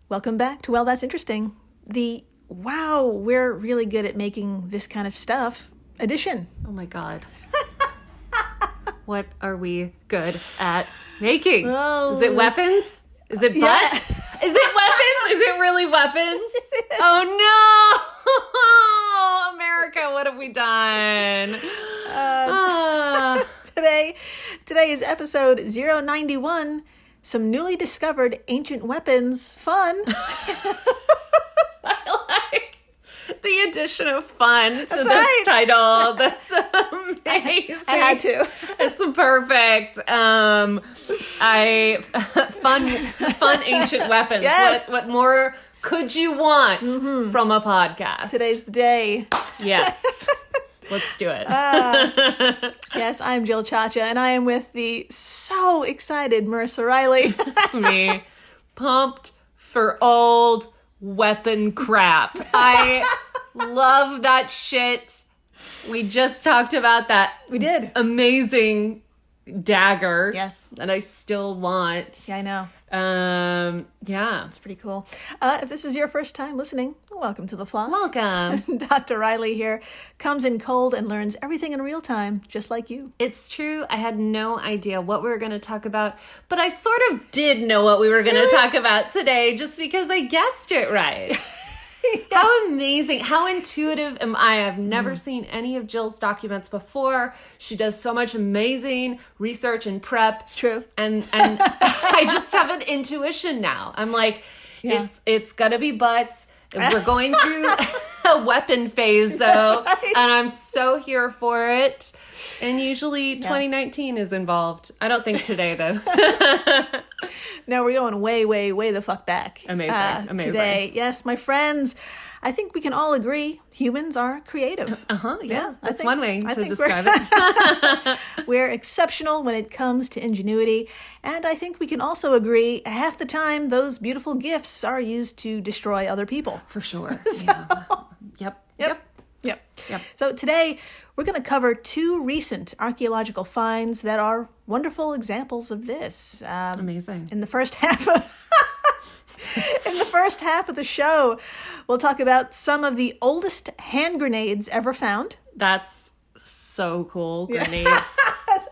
Welcome back to Well, That's Interesting. The wow, we're really good at making this kind of stuff edition. Oh my God. What are we good at making? Oh. Is it weapons? Is it butts? Yeah. Is it weapons? Is it really weapons? Oh no! America, what have we done? Today is episode 091, some newly discovered ancient weapons. Fun. I like the addition of fun to this right. title. That's amazing. I had to. It's perfect. Fun ancient weapons. Yes. What more could you want from a podcast? Today's the day. Yes. Let's do it. Yes, I'm Jill Chacha, and I am with the so excited Marissa Riley. It's me. Pumped for old weapon crap. I love that shit. We just talked about that. We did. Amazing dagger. Yes. That I still want. Yeah, I know. Yeah. It's pretty cool. If this is your first time listening, welcome to the flock. Welcome. Dr. Riley here comes in cold and learns everything in real time, just like you. It's true. I had no idea what we were going to talk about, but I sort of did know what we were going to talk about today just because I guessed it right. Yeah. How amazing. How intuitive am I? I've never seen any of Jill's documents before. She does so much amazing research and prep. It's true. And I just have an intuition now. I'm like, it's going to be butts. We're going through a weapon phase, though. That's right. And I'm so here for it. And usually 2019 is involved. I don't think today, though. No, we're going way, way, way the fuck back. Amazing. Today. Yes, my friends, I think we can all agree humans are creative. Yeah. That's one way to describe it. We're exceptional when it comes to ingenuity. And I think we can also agree half the time those beautiful gifts are used to destroy other people. For sure. Yep. So today we're going to cover two recent archaeological finds that are wonderful examples of this. Amazing. In the first half of the show, we'll talk about some of the oldest hand grenades ever found. That's so cool. Grenades.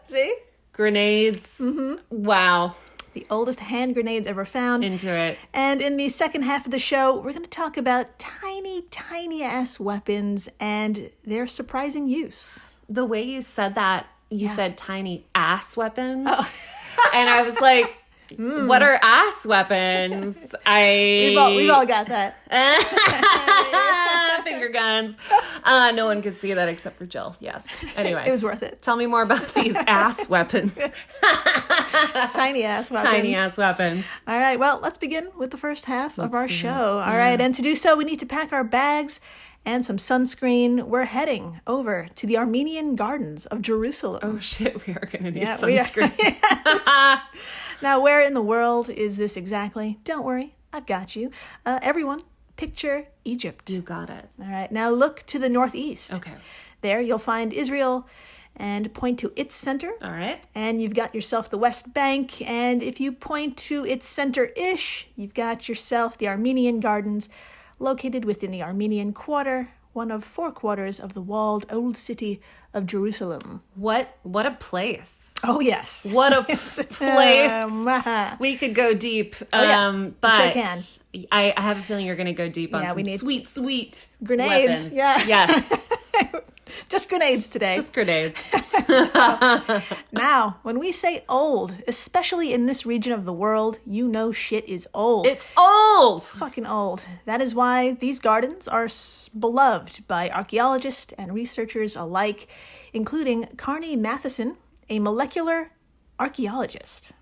See? Grenades. Wow. The oldest hand grenades ever found. Into it. And in the second half of the show, we're going to talk about tiny ass weapons and their surprising use. The way you said that, you said tiny ass weapons. Oh. And I was like, what are ass weapons? We've all got that. Finger guns. No one could see that except for Jill. Yes. Anyway. It was worth it. Tell me more about these ass weapons. Tiny ass weapons. Tiny ass weapons. All right. Well, let's begin with the first half of our show. All right. And to do so, we need to pack our bags and some sunscreen. We're heading over to the Armenian Gardens of Jerusalem. Oh, shit. We are going to need sunscreen. Yes. Now, where in the world is this exactly? Don't worry. I've got you. Everyone, picture Egypt. You got it. All right. Now look to the northeast. Okay. There you'll find Israel and point to its center. All right. And you've got yourself the West Bank. And if you point to its center-ish, you've got yourself the Armenian Gardens, located within the Armenian Quarter, one of 4 quarters of the walled old city of Jerusalem. What a place. Oh, yes. What a place. We could go deep. Yes, but sure can. I have a feeling you're going to go deep on some sweet grenades. Weapons. Yeah. Yes. Just grenades today. Just grenades. Now, when we say old, especially in this region of the world, you know shit is old. It's old. It's fucking old. That is why these gardens are beloved by archaeologists and researchers alike, including Carney Matheson, a molecular archaeologist.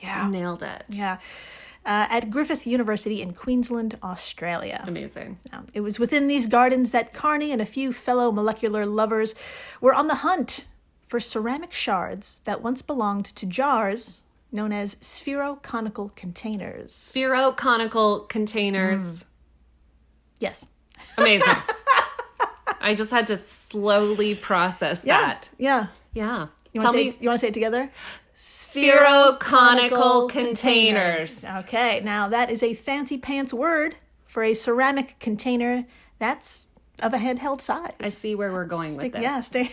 Yeah. Nailed it. Yeah. At Griffith University in Queensland, Australia. Amazing. It was within these gardens that Carney and a few fellow molecular lovers were on the hunt for ceramic shards that once belonged to jars known as sphero-conical containers. Sphero-conical containers. Yes. Amazing. I just had to slowly process that. Yeah. Yeah. You want to say it together? Spheroconical containers. Okay, now that is a fancy pants word for a ceramic container that's of a handheld size. I see where we're going with this. Yeah, stick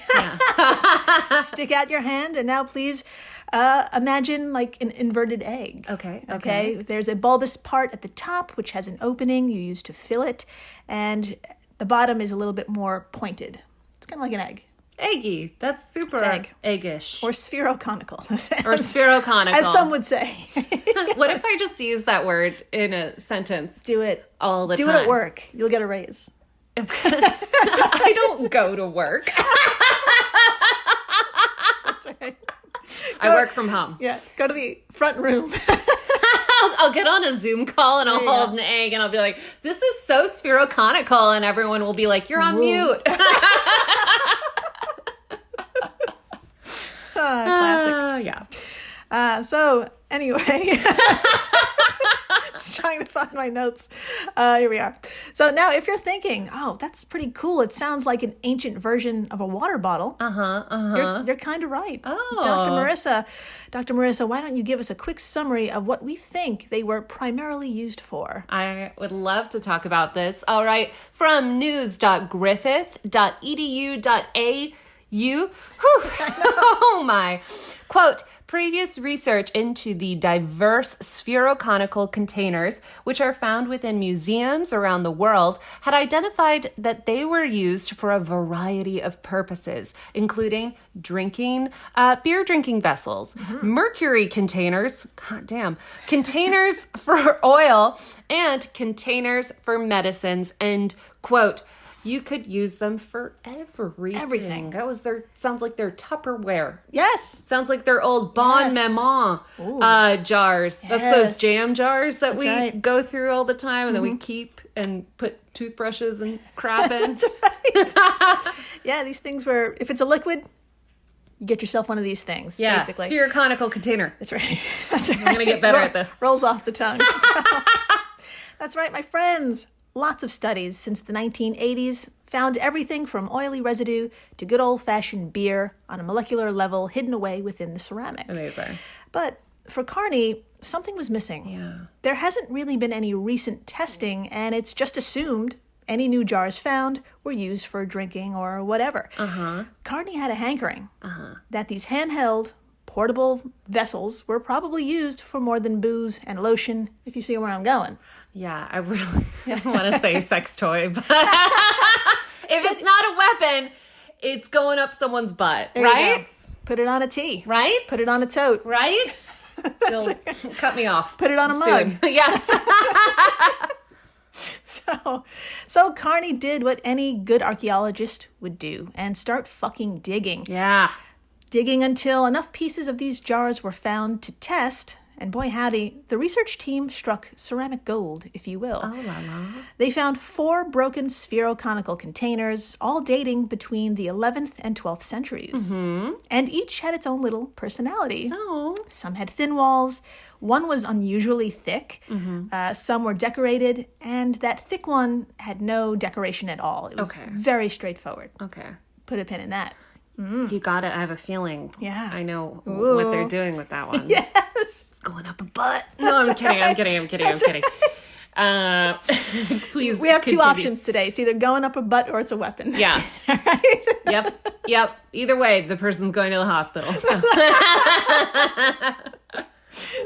out your hand, and now please imagine like an inverted egg. Okay. There's a bulbous part at the top, which has an opening you use to fill it, and the bottom is a little bit more pointed. It's kind of like an egg. Eggy. That's super eggish. Or spheroconical. Or spheroconical. As some would say. What if I just use that word in a sentence? Do it. All the time. Do it at work. You'll get a raise. I don't go to work. That's right. I work from home. Yeah. Go to the front room. I'll get on a Zoom call and I'll hold an egg and I'll be like, this is so spheroconical. And everyone will be like, you're on mute. Classic. Yeah. So anyway, just trying to find my notes. Here we are. So now if you're thinking, oh, that's pretty cool. It sounds like an ancient version of a water bottle. You're kind of right. Oh. Dr. Marissa, why don't you give us a quick summary of what we think they were primarily used for? I would love to talk about this. All right. From news.griffith.edu.au. Oh my. Quote, previous research into the diverse spheroconical containers, which are found within museums around the world, had identified that they were used for a variety of purposes, including drinking, beer drinking vessels, mercury containers, containers for oil, and containers for medicines, and quote, you could use them for everything. Sounds like their Tupperware. Yes. Sounds like their old Bon Maman jars. Yes. That's those jam jars that we go through all the time and then we keep and put toothbrushes and crap in. That's right. Yeah, these things were, if it's a liquid, you get yourself one of these things, basically. Spheroconical container. That's right. That's right. I'm going to get better at this. Rolls off the tongue. That's right, my friends. Lots of studies since the 1980s found everything from oily residue to good old-fashioned beer on a molecular level hidden away within the ceramic. Amazing. But for Carney, something was missing. Yeah. There hasn't really been any recent testing, and it's just assumed any new jars found were used for drinking or whatever. Carney had a hankering that these handheld, portable vessels were probably used for more than booze and lotion, if you see where I'm going. Yeah, I really want to say sex toy, but if it's not a weapon, it's going up someone's butt, There right? you go. Put it on a tee. Right? Put it on a tote. Right? You'll cut me off. Put it on a mug. Yes. So Carney did what any good archaeologist would do and start fucking digging. Yeah. Digging until enough pieces of these jars were found to test. And boy howdy, the research team struck ceramic gold, if you will. Oh la la. They found 4 broken spheroconical containers, all dating between the 11th and 12th centuries. And each had its own little personality. Oh. Some had thin walls, one was unusually thick, some were decorated, and that thick one had no decoration at all. It was very straightforward. Okay. Put a pin in that. You got it. I have a feeling. Yeah. I know what they're doing with that one. Yes. It's going up a butt. No, I'm kidding. Please. We have continue. 2 options today. It's either going up a butt or it's a weapon. Yeah. Right? Yep. Either way, the person's going to the hospital.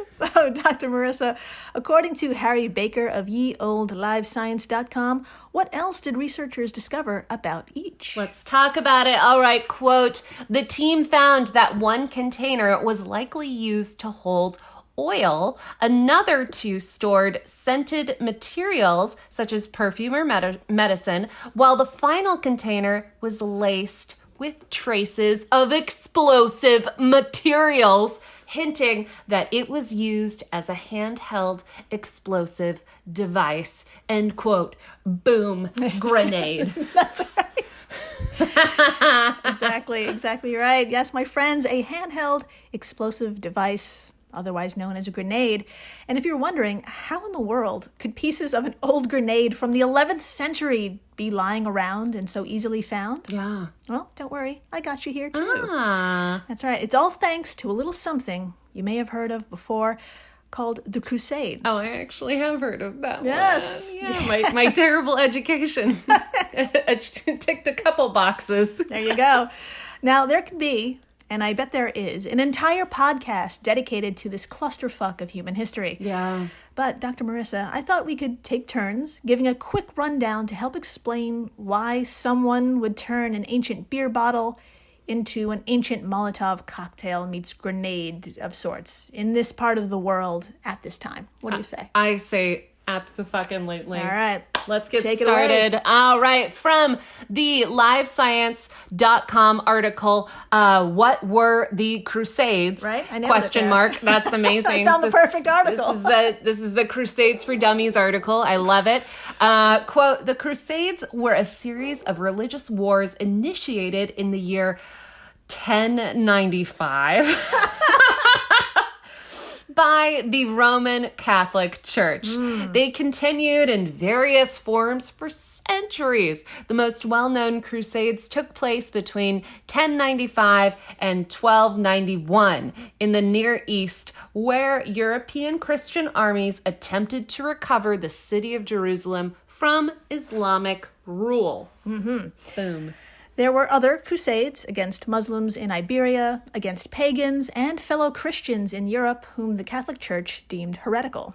So, Dr. Marissa, according to Harry Baker of yeoldlivescience.com, what else did researchers discover about each? Let's talk about it. All right, quote, the team found that one container was likely used to hold oil, another 2 stored scented materials such as perfume or medicine, while the final container was laced with traces of explosive materials, hinting that it was used as a handheld explosive device. End quote. Boom. Grenade. That's right. Exactly right. Yes, my friends, a handheld explosive device. otherwise known as a grenade. And if you're wondering, how in the world could pieces of an old grenade from the 11th century be lying around and so easily found? Yeah. Well, don't worry. I got you here, too. Ah. That's right. It's all thanks to a little something you may have heard of before called the Crusades. Oh, I actually have heard of that Yes. one. Yeah, my terrible education. I ticked a couple boxes. There you go. Now, there could be, and I bet there is, an entire podcast dedicated to this clusterfuck of human history. Yeah. But, Dr. Marissa, I thought we could take turns giving a quick rundown to help explain why someone would turn an ancient beer bottle into an ancient Molotov cocktail meets grenade of sorts in this part of the world at this time. What do you say? I say abso-fucking-lutely. All right. Let's get Take it started. away. All right. From the livescience.com article, what were the Crusades? Right? I nailed it Question there. mark. That's amazing. I found the perfect article. This is the Crusades for Dummies article. I love it. Quote, the Crusades were a series of religious wars initiated in the year 1095 by the Roman Catholic Church. They continued in various forms for centuries. The most well-known crusades took place between 1095 and 1291 in the Near East, where European Christian armies attempted to recover the city of Jerusalem from Islamic rule. Boom. There were other crusades against Muslims in Iberia, against pagans, and fellow Christians in Europe whom the Catholic Church deemed heretical.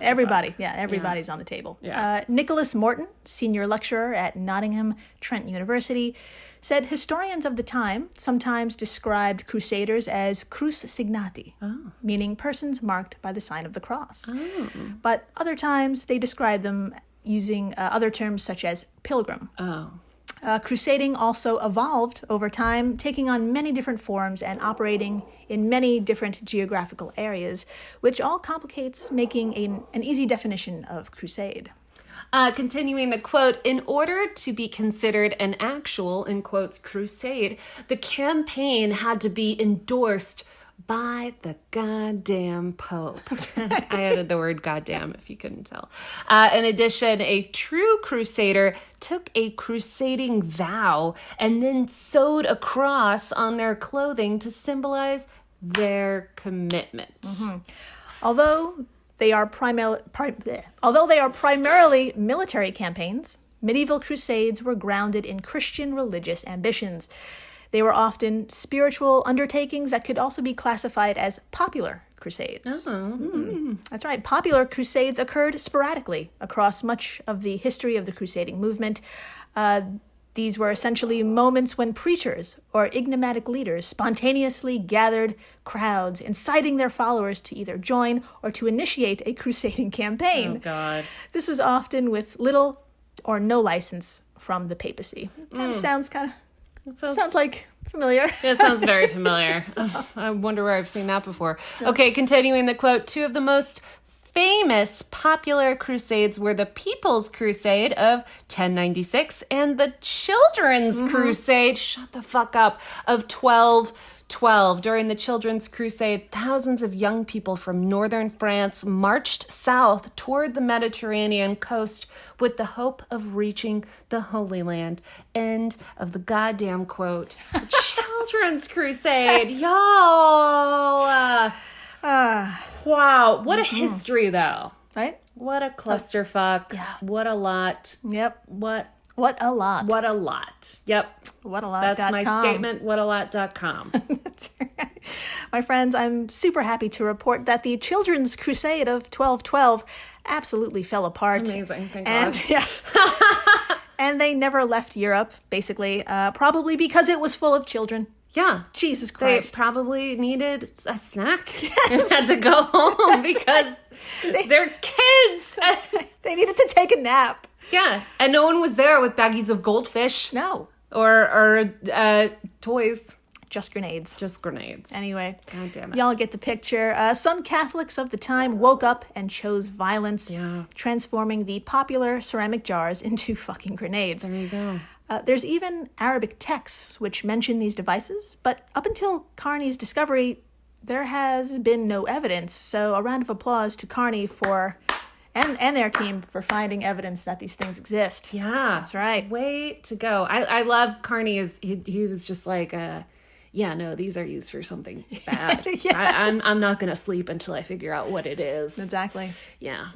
Everybody's on the table. Yeah. Nicholas Morton, senior lecturer at Nottingham Trent University, said historians of the time sometimes described crusaders as crus signati, meaning persons marked by the sign of the cross. But other times they described them using other terms such as pilgrim. Crusading also evolved over time, taking on many different forms and operating in many different geographical areas, which all complicates making an easy definition of crusade. Continuing the quote, in order to be considered an actual, in quotes, crusade, the campaign had to be endorsed by the goddamn Pope. I added the word goddamn if you couldn't tell. In addition, a true crusader took a crusading vow and then sewed a cross on their clothing to symbolize their commitment. Although they are primarily military campaigns, medieval crusades were grounded in Christian religious ambitions. They were often spiritual undertakings that could also be classified as popular crusades. That's right. Popular crusades occurred sporadically across much of the history of the crusading movement. These were essentially moments when preachers or enigmatic leaders spontaneously gathered crowds, inciting their followers to either join or to initiate a crusading campaign. Oh, God. This was often with little or no license from the papacy. Sounds like familiar. It sounds very familiar. I wonder where I've seen that before. Okay, continuing the quote, two of the most famous popular crusades were the People's Crusade of 1096 and the Children's Crusade, shut the fuck up, of 1212. During the Children's Crusade, thousands of young people from northern France marched south toward the Mediterranean coast with the hope of reaching the Holy Land. End of the goddamn quote. The Children's Crusade, y'all. Wow, what a history, though. Right? What a clusterfuck. Yeah. What a lot. Yep. What a lot. a lot. Yep. Whatalot.com. That's my statement, whatalot.com. That's right. My friends, I'm super happy to report that the Children's Crusade of 1212 absolutely fell apart. Amazing, thank and, God. Yes. And they never left Europe, basically, probably because it was full of children. Yeah. Jesus They Christ. probably needed a snack and had to go home because they're kids. They needed to take a nap. Yeah. And no one was there with baggies of goldfish. No. Or toys. Just grenades. Just grenades. Anyway, God damn it. y'all get the picture. Some Catholics of the time woke up and chose violence, transforming the popular ceramic jars into fucking grenades. There you go. There's even Arabic texts which mention these devices, but up until Carney's discovery, there has been no evidence. So a round of applause to Carney and their team for finding evidence that these things exist. Yeah. That's right. Way to go. I love Carney. He was just like, yeah, no, these are used for something bad. Yes. I'm not going to sleep until I figure out what it is. Exactly. Yeah.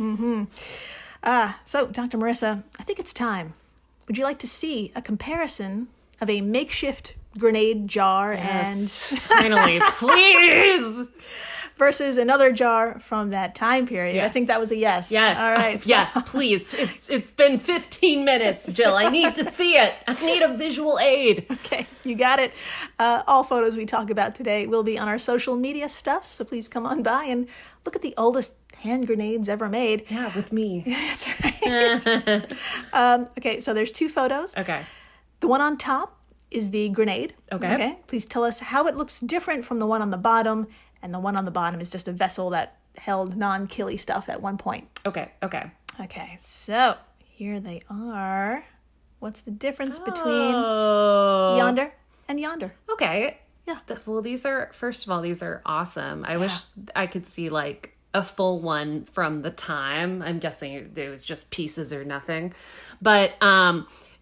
So, Dr. Marissa, I think it's time. Would you like to see a comparison of a makeshift grenade jar Yes. Finally, please. versus another jar from that time period? Yes. I think that was a yes. Yes. All right. Yes, please. It's been 15 minutes, Jill. I need to see it. I need a visual aid. Okay, you got it. All photos we talk about today will be on our social media stuff, so please come on by and look at the oldest hand grenades ever made. Yeah, with me. That's right. Okay, so there's two photos. Okay. The one on top is the grenade. Okay. Please tell us how it looks different from the one on the bottom, and the one on the bottom is just a vessel that held non-killy stuff at one point. Okay. Okay, so here they are. What's the difference between yonder and yonder? Okay. Yeah. Well, first of all, these are awesome. I wish I could see like a full one from the time. I'm guessing it was just pieces or nothing. But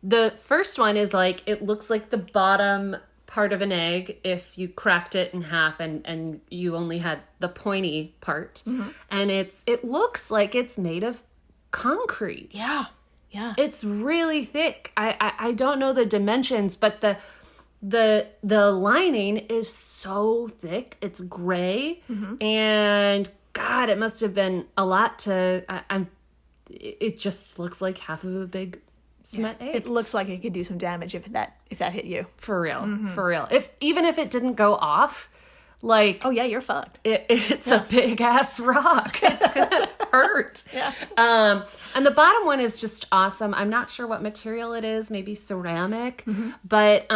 the first one is like, it looks like the bottom part of an egg if you cracked it in half and you only had the pointy part. Mm-hmm. And it looks like it's made of concrete. Yeah. It's really thick. I don't know the dimensions, but the lining is so thick. It's gray, and God, it must have been a lot to. It just looks like half of a big cement egg. It looks like it could do some damage if that hit you. For real. Even if it didn't go off, like, oh yeah, you're fucked. It's a big ass rock. It's gonna hurt. Yeah. And the bottom one is just awesome. I'm not sure what material it is, maybe ceramic, but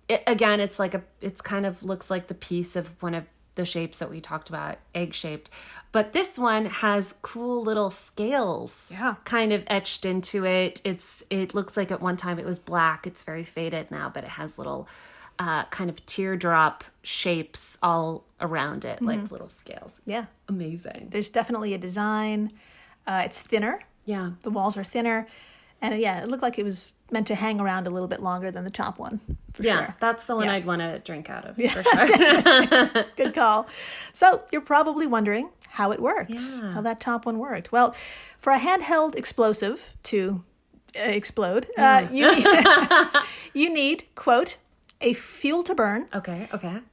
it's kind of looks like the piece of one of the shapes that we talked about, egg shaped. But this one has cool little scales kind of etched into it. It looks like at one time it was black. It's very faded now, but it has little kind of teardrop shapes all around it, like little scales. It's amazing. There's definitely a design. It's thinner. Yeah. The walls are thinner. And it looked like it was meant to hang around a little bit longer than the top one. For sure. That's the one I'd want to drink out of, for sure. Good call. So you're probably wondering how it worked, how that top one worked. Well, for a handheld explosive to explode, you need, quote, a fuel to burn. Okay.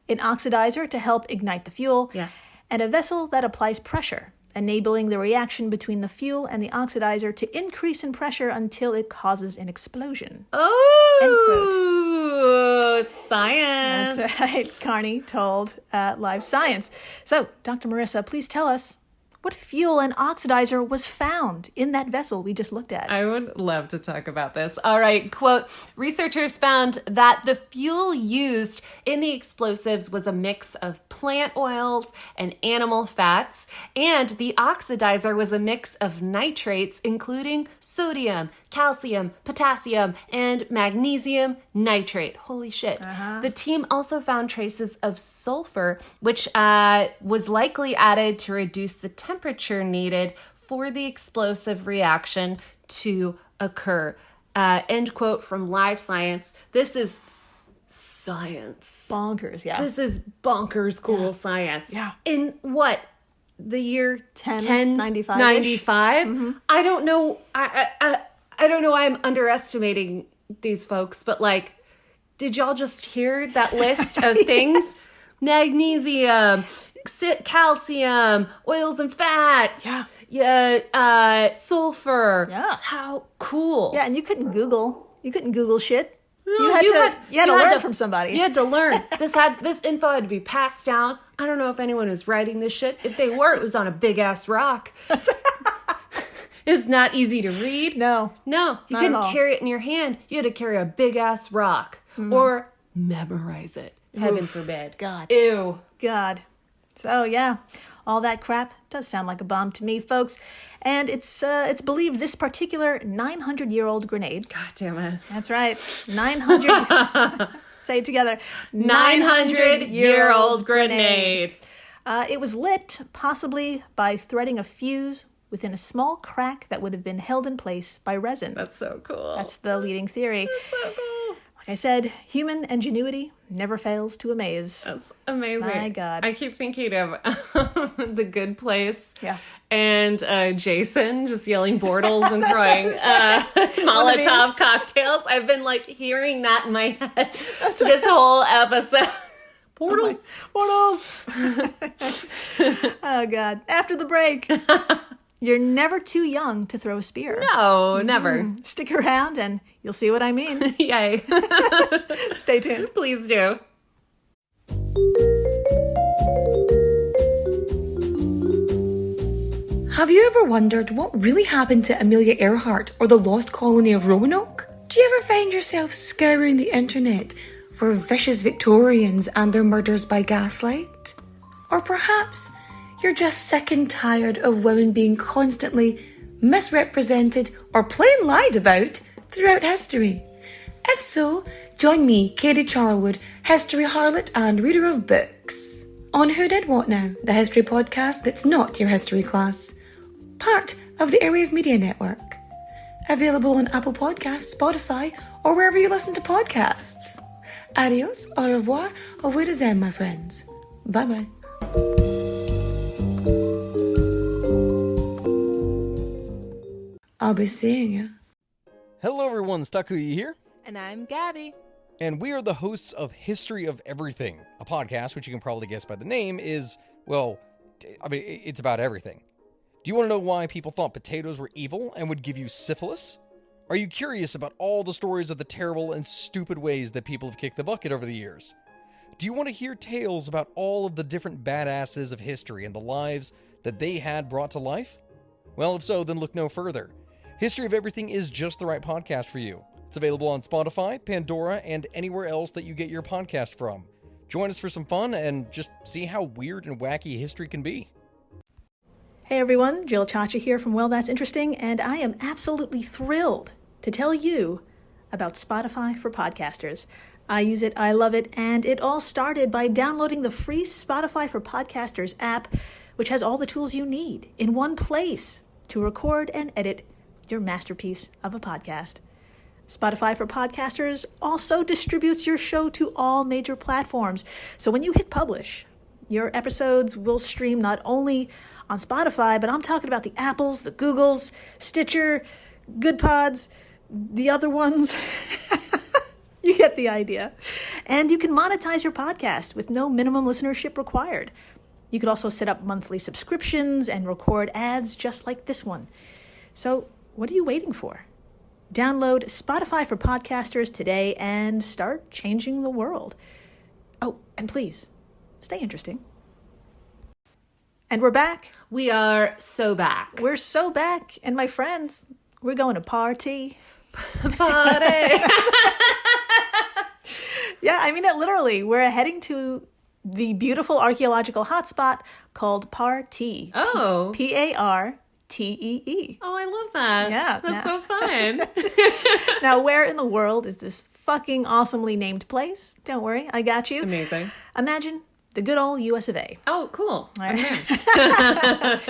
An oxidizer to help ignite the fuel. Yes. And a vessel that applies pressure, enabling the reaction between the fuel and the oxidizer to increase in pressure until it causes an explosion. Oh, science. That's right. Carney told Live Science. So, Dr. Marissa, please tell us what fuel and oxidizer was found in that vessel we just looked at. I would love to talk about this. All right, quote, researchers found that the fuel used in the explosives was a mix of plant oils and animal fats, and the oxidizer was a mix of nitrates, including sodium, calcium, potassium, and magnesium nitrate. Holy shit. The team also found traces of sulfur, which was likely added to reduce the temperature needed for the explosive reaction to occur. End quote from Live Science. This is science. Bonkers, yeah. This is bonkers cool science. Yeah. In what? The year 1095? 95? I don't know. I don't know why I'm underestimating these folks, but like, did y'all just hear that list of things? Magnesium, calcium, oils and fats. Sulfur. Yeah. How cool. Yeah, and you couldn't Google shit. No, You had to learn from somebody. You had to learn. This info had to be passed down. I don't know if anyone was writing this shit. If they were, it was on a big ass rock. It's not easy to read. No. You couldn't carry it in your hand. You had to carry a big ass rock or memorize it. Heaven forbid. God. Ew. God. So yeah, all that crap does sound like a bomb to me, folks. And it's believed this particular 900-year-old grenade. God damn it. That's right, 900. Say it together. 900-year-old grenade. It was lit, possibly by threading a fuse within a small crack that would have been held in place by resin. That's so cool. That's the leading theory. That's so cool. Like I said, human ingenuity never fails to amaze. That's amazing. My God. I keep thinking of The Good Place. Yeah. And Jason just yelling Bortles and throwing Molotov cocktails. I've been like hearing that in my head this whole episode. Bortles. Bortles. Oh, God. After the break, you're never too young to throw a spear. No, never. Stick around and you'll see what I mean. Yay. Stay tuned. Please do. Have you ever wondered what really happened to Amelia Earhart or the lost colony of Roanoke? Do you ever find yourself scouring the internet for vicious Victorians and their murders by gaslight? Or perhaps you're just sick and tired of women being constantly misrepresented or plain lied about throughout history? If so, join me, Katie Charlwood, history harlot and reader of books, on Who Did What Now, the history podcast that's not your history class. Part of the Airwave Media Network. Available on Apple Podcasts, Spotify, or wherever you listen to podcasts. Adios, au revoir, au revoir, my friends. Bye-bye. I'll be seeing you. Hello everyone, Stakuyi here. And I'm Gabby. And we are the hosts of History of Everything, a podcast which you can probably guess by the name is, well, it's about everything. Do you want to know why people thought potatoes were evil and would give you syphilis? Are you curious about all the stories of the terrible and stupid ways that people have kicked the bucket over the years? Do you want to hear tales about all of the different badasses of history and the lives that they had brought to life? Well, if so, then look no further. History of Everything is just the right podcast for you. It's available on Spotify, Pandora, and anywhere else that you get your podcast from. Join us for some fun and just see how weird and wacky history can be. Hey everyone, Jill Chacha here from Well, That's Interesting, and I am absolutely thrilled to tell you about Spotify for podcasters. I use it, I love it, and it all started by downloading the free Spotify for Podcasters app, which has all the tools you need in one place to record and edit your masterpiece of a podcast. Spotify for Podcasters also distributes your show to all major platforms. So when you hit publish, your episodes will stream not only on Spotify, but I'm talking about the Apples, the Googles, Stitcher, Good Pods, the other ones. You get the idea. And you can monetize your podcast with no minimum listenership required. You could also set up monthly subscriptions and record ads just like this one. So what are you waiting for? Download Spotify for Podcasters today and start changing the world. Oh, and please, stay interesting. And we're back. We are so back. We're so back. And my friends, we're going to party. Party. Yeah, I mean it literally. We're heading to the beautiful archaeological hotspot called Partee. Oh. Partee. Oh, I love that. Yeah. That's so fun. Now, where in the world is this fucking awesomely named place? Don't worry, I got you. Amazing. Imagine the good old US of A. Oh, cool. All right.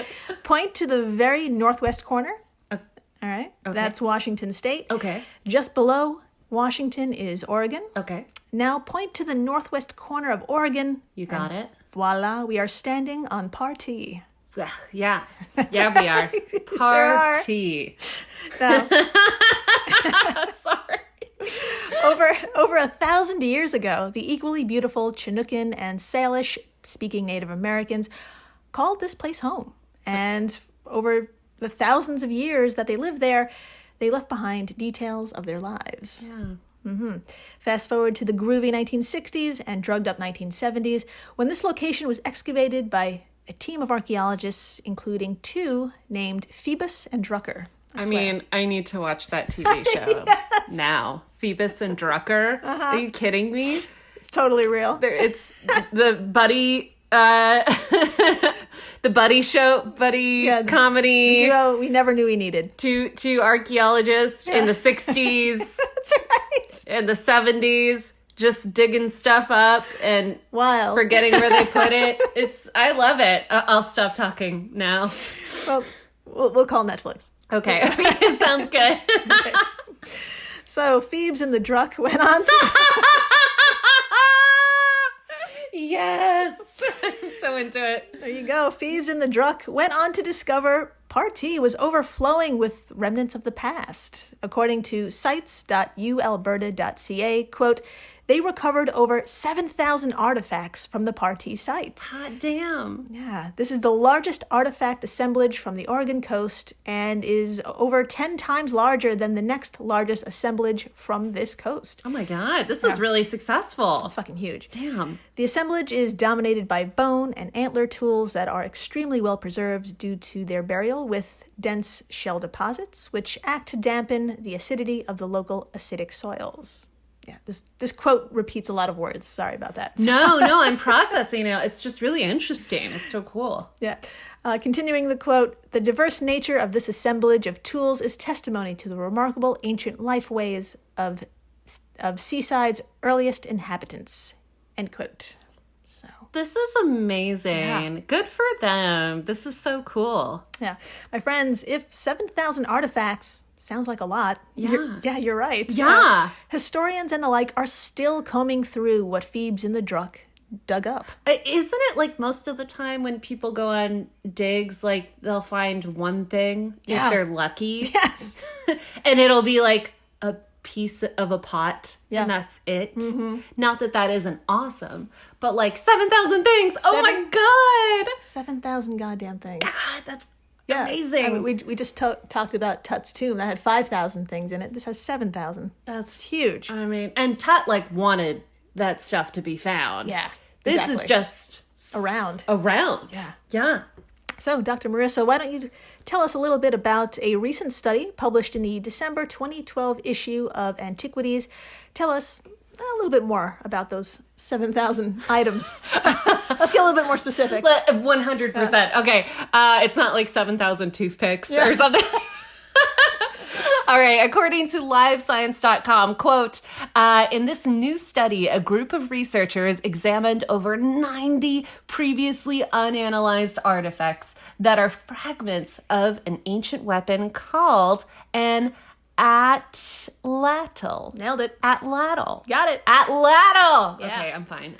Point to the very northwest corner. All right. Okay. That's Washington State. Okay. Just below Washington is Oregon. Okay. Now point to the northwest corner of Oregon. You got it. Voila, we are standing on Partee. Yeah. Yeah, we are. Party. Now, Sorry. over 1,000 years ago, the equally beautiful Chinookan and Salish speaking Native Americans called this place home. And over the thousands of years that they lived there, they left behind details of their lives. Yeah. Fast forward to the groovy 1960s and drugged up 1970s, when this location was excavated by a team of archaeologists, including two named Phoebus and Drucker. I mean, I need to watch that TV show now. Phoebus and Drucker. Are you kidding me? It's totally real. It's the buddy, the buddy show, comedy. Duo we never knew we needed. Two archaeologists in the 60s. That's right. In the 70s. just digging stuff up and Wild. forgetting where they put it. I love it. I'll stop talking now. Well, we'll call Netflix. Okay. Sounds good. Okay. So Phoebes and the Druck went on to... Yes. I'm so into it. There you go. Phoebes and the Druck went on to discover Partee was overflowing with remnants of the past. According to sites.ualberta.ca, quote, they recovered over 7,000 artifacts from the Partee site. Hot damn. Yeah, this is the largest artifact assemblage from the Oregon coast and is over 10 times larger than the next largest assemblage from this coast. Oh my God. This is really successful. It's fucking huge. Damn. The assemblage is dominated by bone and antler tools that are extremely well preserved due to their burial with dense shell deposits, which act to dampen the acidity of the local acidic soils. Yeah, this quote repeats a lot of words. Sorry about that. No, I'm processing it. It's just really interesting. It's so cool. Yeah. Continuing the quote, the diverse nature of this assemblage of tools is testimony to the remarkable ancient life ways of Seaside's earliest inhabitants. End quote. So This is amazing. Yeah. Good for them. This is so cool. yeah, my friends, if 7,000 artifacts sounds like a lot. You're right. Yeah. Historians and the like are still combing through what Phoebes and the Druck dug up. Isn't it like most of the time when people go on digs, like they'll find one thing Yeah. if they're lucky? Yes. And it'll be like a piece of a pot Yeah. and that's it. Mm-hmm. Not that that isn't awesome, but like 7,000 things. Oh my God. 7,000 goddamn things. God, that's Yeah. amazing. I mean, we just talked about Tut's tomb that had 5,000 things in it. This has 7,000. That's huge. I mean, and Tut like wanted that stuff to be found. Yeah, This exactly. is just Around. Yeah. Yeah. So, Dr. Marissa, why don't you tell us a little bit about a recent study published in the December 2012 issue of Antiquities. Tell us a little bit more about those 7,000 items. Let's get a little bit more specific. 100%. Okay. It's not like 7,000 toothpicks or something. All right. According to livescience.com, quote, in this new study, a group of researchers examined over 90 previously unanalyzed artifacts that are fragments of an ancient weapon called an atlatl. Nailed it. Atlatl. Got it. Atlatl. Yeah. Okay, I'm fine.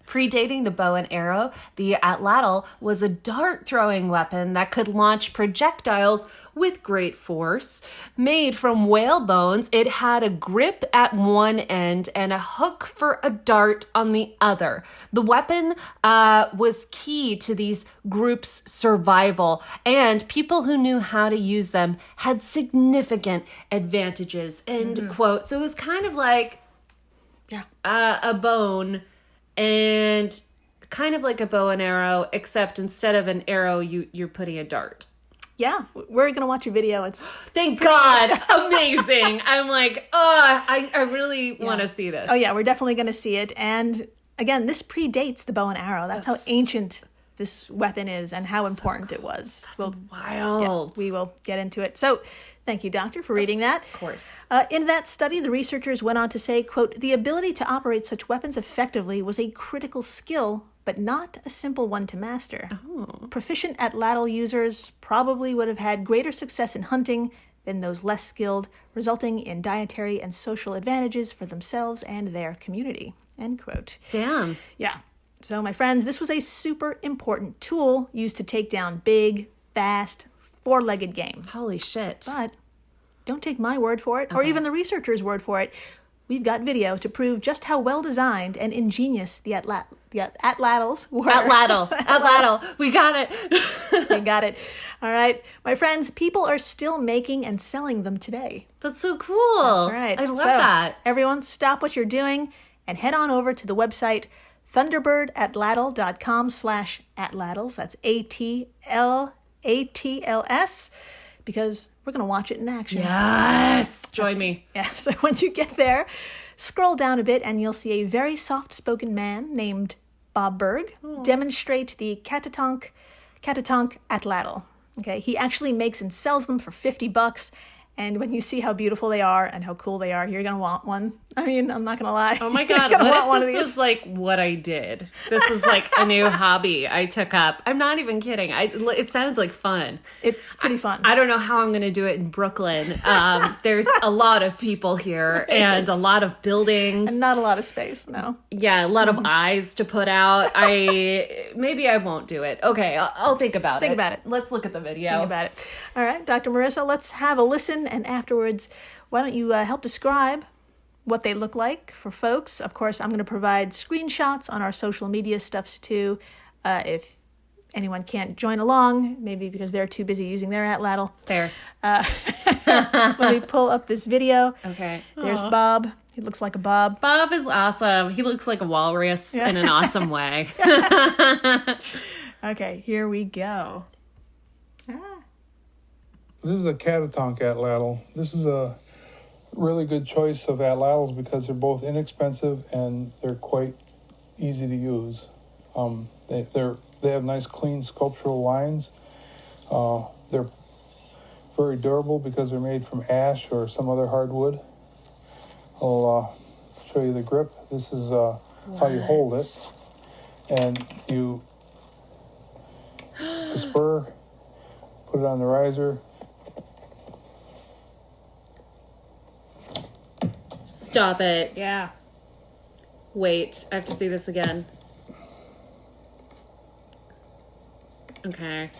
Predating the bow and arrow, the atlatl was a dart-throwing weapon that could launch projectiles with great force. Made from whale bones, it had a grip at one end and a hook for a dart on the other. The weapon was key to these groups' survival, and people who knew how to use them had significant advantages. End quote. So it was kind of like a bone and kind of like a bow and arrow, except instead of an arrow, you're putting a dart. Yeah, we're going to watch your video. It's Thank God. Amazing. I'm like, I really want to see this. Oh, yeah, we're definitely going to see it. And again, this predates the bow and arrow. That's how ancient this weapon is and how important it was. That's wild. We will get into it. So thank you, Doctor, for reading that. Of course. In that study, the researchers went on to say, quote, the ability to operate such weapons effectively was a critical skill, but not a simple one to master. Oh. Proficient atlatl users probably would have had greater success in hunting than those less skilled, resulting in dietary and social advantages for themselves and their community. End quote. Damn. Yeah. So, my friends, this was a super important tool used to take down big, fast, four-legged game. Holy shit. But don't take my word for it, or even the researchers' word for it. We've got video to prove just how well-designed and ingenious the atlatls were. Atlatl. We got it. We got it. All right. My friends, people are still making and selling them today. That's so cool. That's right. I love So, that. Everyone, stop what you're doing and head on over to the website thunderbirdatlatl.com/atlatls. That's ATLATLS, because we're going to watch it in action. Yes. Join me. Yeah, so once you get there, scroll down a bit and you'll see a very soft-spoken man named Bob Berg demonstrate the Catatonk atlatl. Okay, he actually makes and sells them for $50. And when you see how beautiful they are and how cool they are, you're going to want one. I mean, I'm not going to lie. Oh my God. You're gonna want What one if of this these. was like what I did? This is like a new hobby I took up. I'm not even kidding. It sounds like fun. It's pretty fun. I don't know how I'm going to do it in Brooklyn. There's a lot of people here and a lot of buildings. And not a lot of space, no. Yeah, a lot of eyes to put out. Maybe I won't do it. Okay, I'll think about it. Think about it. Let's look at the video. Think about it. All right, Dr. Marissa, let's have a listen, and afterwards, why don't you help describe what they look like for folks. Of course, I'm going to provide screenshots on our social media stuffs too. If anyone can't join along, maybe because they're too busy using their atlatl. There. Let me pull up this video. Okay. There's Aw. Bob. He looks like a Bob. Bob is awesome. He looks like a walrus in an awesome way. Okay, here we go. This is a catatonk atlatl. This is a really good choice of atlatls because they're both inexpensive and they're quite easy to use. They have nice clean sculptural lines. They're very durable because they're made from ash or some other hardwood. I'll show you the grip. This is how you hold it. And you the spur, put it on the riser. Stop it. Yeah. Wait, I have to see this again. Okay.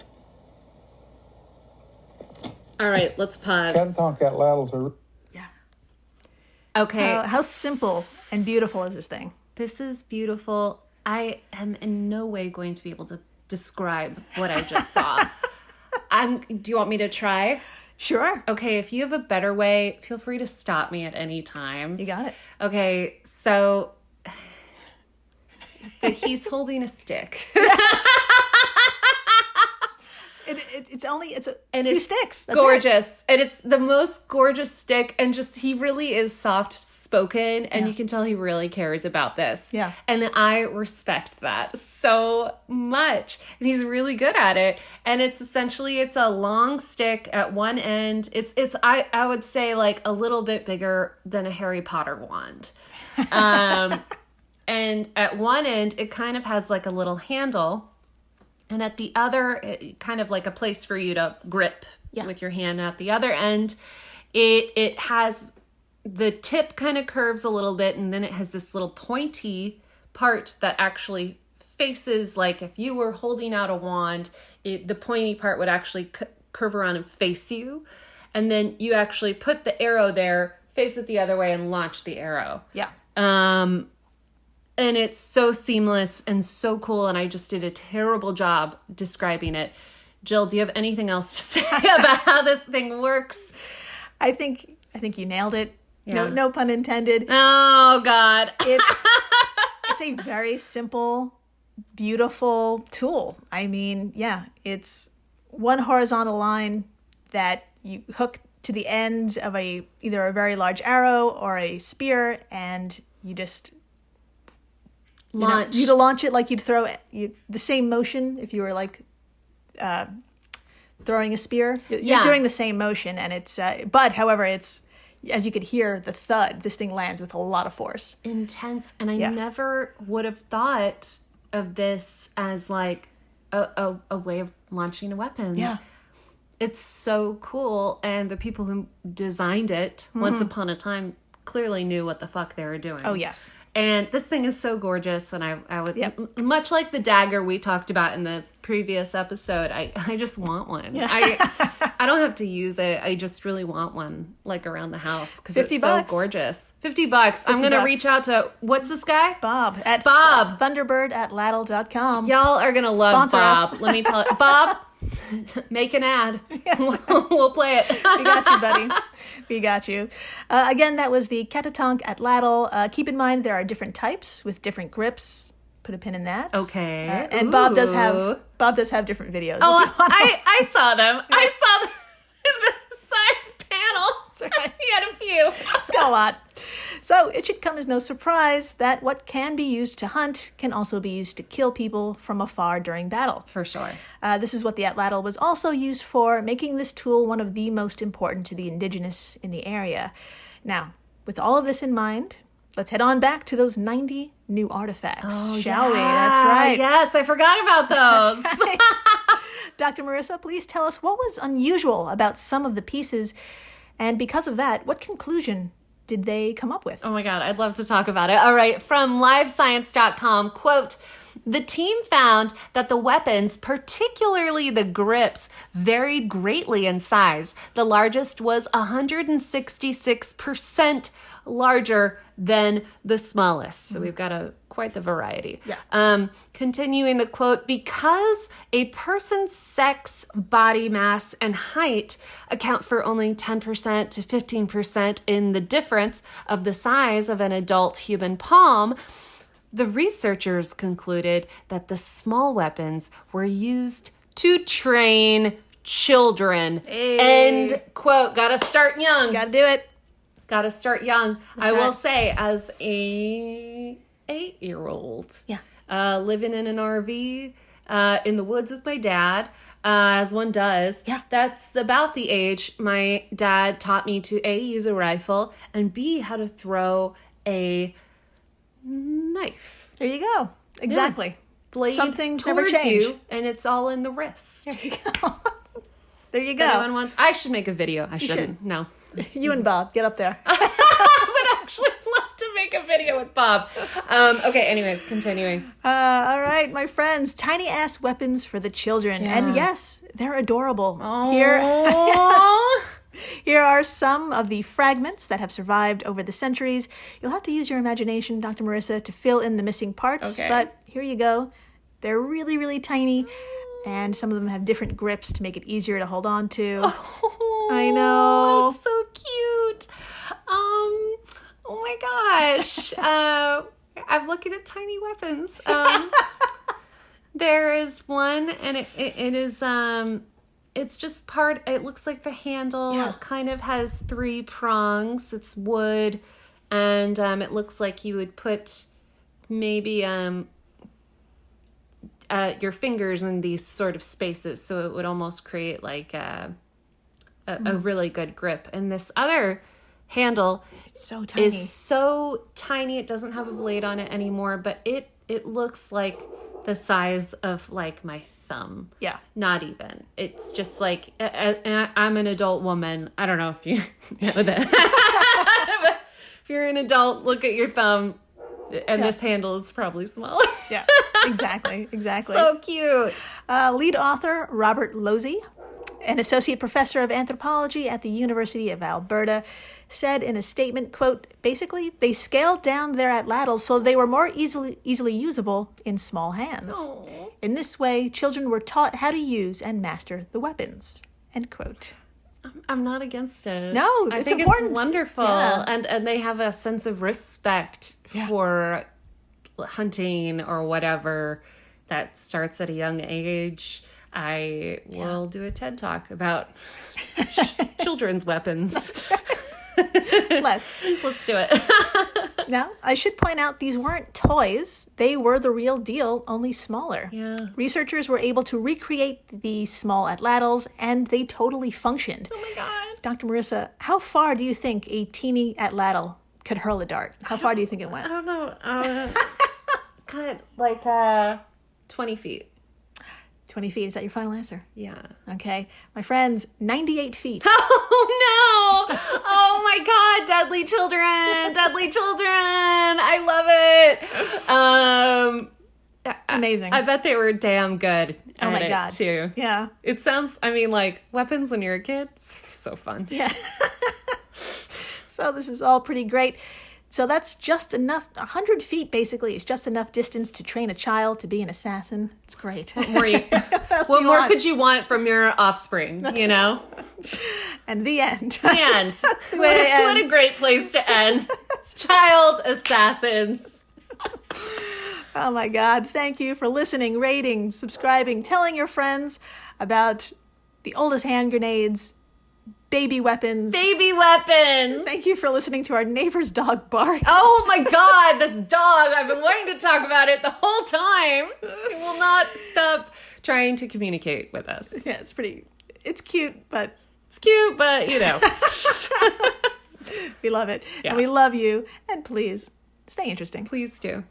All right, let's pause. Catatonk atlatls are Okay. How simple and beautiful is this thing? This is beautiful. I am in no way going to be able to describe what I just saw. Do you want me to try? Sure. Okay, if you have a better way, feel free to stop me at any time. You got it. Okay, so he's holding a stick. It's And two it's sticks. That's it. gorgeous. And it's the most gorgeous stick. And just, he really is soft spoken. And you can tell he really cares about this. Yeah. And I respect that so much. And he's really good at it. And it's essentially, it's a long stick at one end. I would say like a little bit bigger than a Harry Potter wand. And at one end, it kind of has like a little handle. And at the other, kind of like a place for you to grip with your hand. At the other end, it has, the tip kind of curves a little bit, and then it has this little pointy part that actually faces, like if you were holding out a wand, the pointy part would actually curve around and face you. And then you actually put the arrow there, face it the other way, and launch the arrow. Yeah. And it's so seamless and so cool. And I just did a terrible job describing it. Jill, do you have anything else to say about how this thing works? I think you nailed it. Yeah. No pun intended. Oh, God. It's a very simple, beautiful tool. I mean, yeah, it's one horizontal line that you hook to the end of either a very large arrow or a spear, and you just Launch. You to launch it like you'd throw the same motion if you were like throwing a spear. You're doing the same motion, and it's but however, it's, as you could hear the thud, this thing lands with a lot of force. Intense. And I never would have thought of this as like a way of launching a weapon. Yeah. It's so cool. And the people who designed it once upon a time clearly knew what the fuck they were doing. Oh, yes. And this thing is so gorgeous, and I would, much like the dagger we talked about in the previous episode, I just want one. Yeah. I don't have to use it. I just really want one, like around the house, because it's $50. so gorgeous. $50. I'm gonna reach out to, what's this guy? Bob at Bob. Thunderbird@latl.com. Y'all are gonna love Sponsor Bob. us. Let me tell you, Bob. Make an ad. We'll play it. We got you, buddy. We got you. Again, that was the Catatonk atlatl. Keep in mind there are different types with different grips. Put a pin in that. Okay. And Bob does Ooh. have different videos. Oh, I saw them. I saw them in the side panel. That's right. He had a few. It's got a lot. So it should come as no surprise that what can be used to hunt can also be used to kill people from afar during battle. For sure. This is what the atlatl was also used for, making this tool one of the most important to the indigenous in the area. Now, with all of this in mind, let's head on back to those 90 new artifacts, Oh, shall we? yeah. That's right. Yes, I forgot about those. That's right. Dr. Marissa, please tell us what was unusual about some of the pieces, and because of that, what conclusion did they come up with? Oh my God, I'd love to talk about it. All right, from livescience.com, quote, the team found that the weapons, particularly the grips, varied greatly in size. The largest was 166% larger than the smallest. So we've got quite the variety. Yeah. Continuing the quote, because a person's sex, body mass, and height account for only 10% to 15% in the difference of the size of an adult human palm, the researchers concluded that the small weapons were used to train children. Hey. End quote. Gotta start young. Gotta do it. Gotta start young. That's I will right. say, as a 8-year-old, Yeah. living in an RV in the woods with my dad, as one does. Yeah. That's about the age my dad taught me to A, use a rifle, and B, how to throw a knife. There you go. Exactly. Blade Some things never towards change. you, and it's all in the wrist. There you go. There you If go. anyone wants, I should make a video. I shouldn't. should. No. You and Bob, get up there. I would actually love to make a video with Bob. Okay, anyways, continuing. All right, my friends, tiny ass weapons for the children. Yeah. And yes, they're adorable. Oh. Here are some of the fragments that have survived over the centuries. You'll have to use your imagination, Dr. Marissa, to fill in the missing parts. Okay. But here you go. They're really, really tiny. And some of them have different grips to make it easier to hold on to. Oh, I know. It's so cute. Oh my gosh. I'm looking at tiny weapons. There is one, and it is it's just part. It looks like the handle. Yeah. It kind of has 3 prongs. It's wood, and it looks like you would put maybe your fingers in these sort of spaces, so it would almost create like a really good grip. And this other handle It's so tiny. is so tiny. It doesn't have a blade on it anymore, but it looks like the size of like my thumb. Yeah. Not even. It's just like, and I'm an adult woman. I don't know if you know that. But if you're an adult, look at your thumb, and this handle is probably smaller. Yeah, exactly. So cute. Lead author Robert Losey, an associate professor of anthropology at the University of Alberta, said in a statement, quote, basically, they scaled down their atlatls so they were more easily usable in small hands. Aww. In this way, children were taught how to use and master the weapons, end quote. I'm not against it. No, I it's think important. it's wonderful. Yeah. And they have a sense of respect for hunting or whatever that starts at a young age. I will do a TED Talk about children's weapons. Let's do it. Now, I should point out these weren't toys. They were the real deal, only smaller. Yeah. Researchers were able to recreate the small atlatls, and they totally functioned. Oh my God. Dr. Marissa, how far do you think a teeny atlatl could hurl a dart? How far do you think it I went? don't know. God, like 20 feet. 20 feet. Is that your final answer? Yeah. Okay. My friends, 98 feet. Oh no! Oh my God! Deadly children! Deadly children! I love it. Amazing. I bet they were damn good at Oh my it God. too. Yeah. It sounds. I mean, like weapons when you're a kid. So fun. Yeah. So this is all pretty great. So that's just enough. 100 feet basically is just enough distance to train a child to be an assassin. It's great. What more you more want? could you want from your offspring? You know. And the end. And That's the way to end. what a great place to end. Child assassins. Oh my God. Thank you for listening, rating, subscribing, telling your friends about the oldest hand grenades, baby weapons. Baby weapons. Thank you for listening to our neighbor's dog bark. Oh my God, this dog. I've been wanting to talk about it the whole time. It will not stop trying to communicate with us. Yeah, it's cute, but It's cute, but you know. we love it. Yeah. And we love you. And please Stay interesting. Please do.